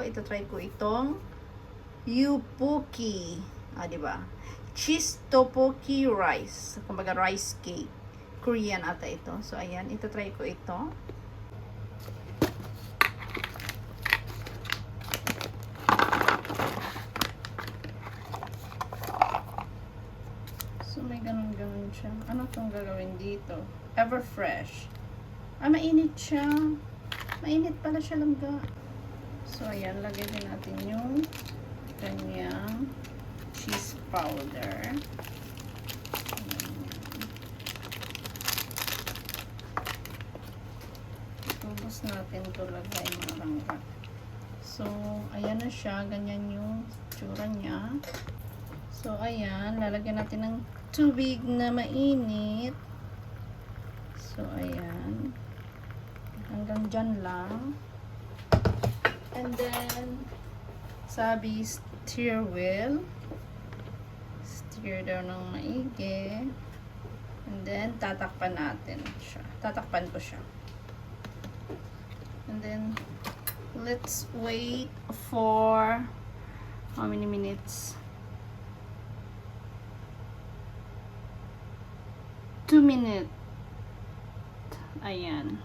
ito try ko itong Yupuki. Diba? Cheese tteokbokki rice. Kumbaga rice cake. Korean ata ito. So, ayan. Ito try ko ito. So, may ganun-ganun siya. Ano itong gagawin dito? Everfresh. Mainit siya. Mainit pala siya langga. So, ayan. Lagay din natin yung kanyang cheese powder. Ubus natin ito lagay mga langga. So, ayan na siya. Ganyan yung tsura niya. So, ayan. Lalagyan natin ng tubig na mainit. So, ayan. Hanggang dyan lang. And then, sabi, stir well. Stir daw ng maigi. And then, tatakpan natin siya. Tatakpan ko siya. And then, let's wait for how many minutes? 2 minutes. Ayan.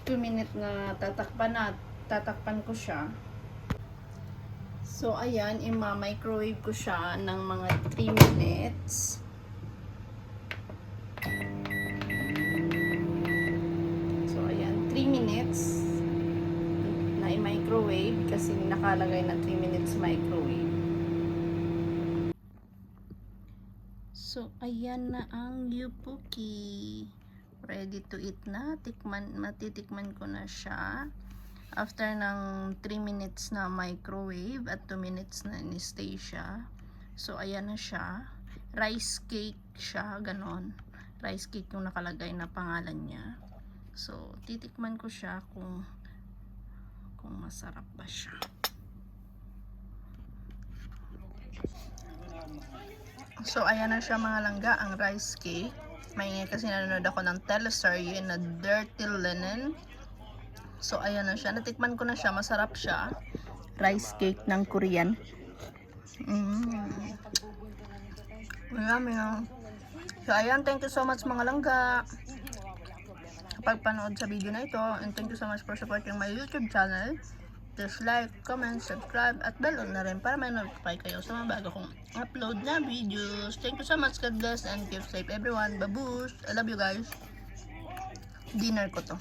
2 minutes na tatakpan ko siya. So, ayan. Ima-microwave ko siya ng mga 3 minutes. So, ayan. 3 minutes na i-microwave kasi nakalagay na 3 minutes microwave. So, ayan na ang Yupuki. Ready to eat na. Matitikman ko na siya. After ng 3 minutes na microwave at 2 minutes na in-stay siya. So, ayan na siya. Rice cake siya. Ganon. Rice cake yung nakalagay na pangalan niya. So, titikman ko siya kung masarap ba siya. So, ayan na siya mga langga, ang rice cake. Maingay kasi nanonood ako ng teleserye na Dirty Linen. So, ayan na siya. Natikman ko na siya. Masarap siya. Rice cake ng Korean. Yummy. So, ayan. Thank you so much mga langga. Pagpanood sa video na ito. And thank you so much for supporting my YouTube channel. Just like, comment, subscribe, at bell on na rin para may notify kayo sa mga bago kong upload na videos. Thank you so much. God bless and keep safe everyone. Babush! I love you guys. Dinner ko to.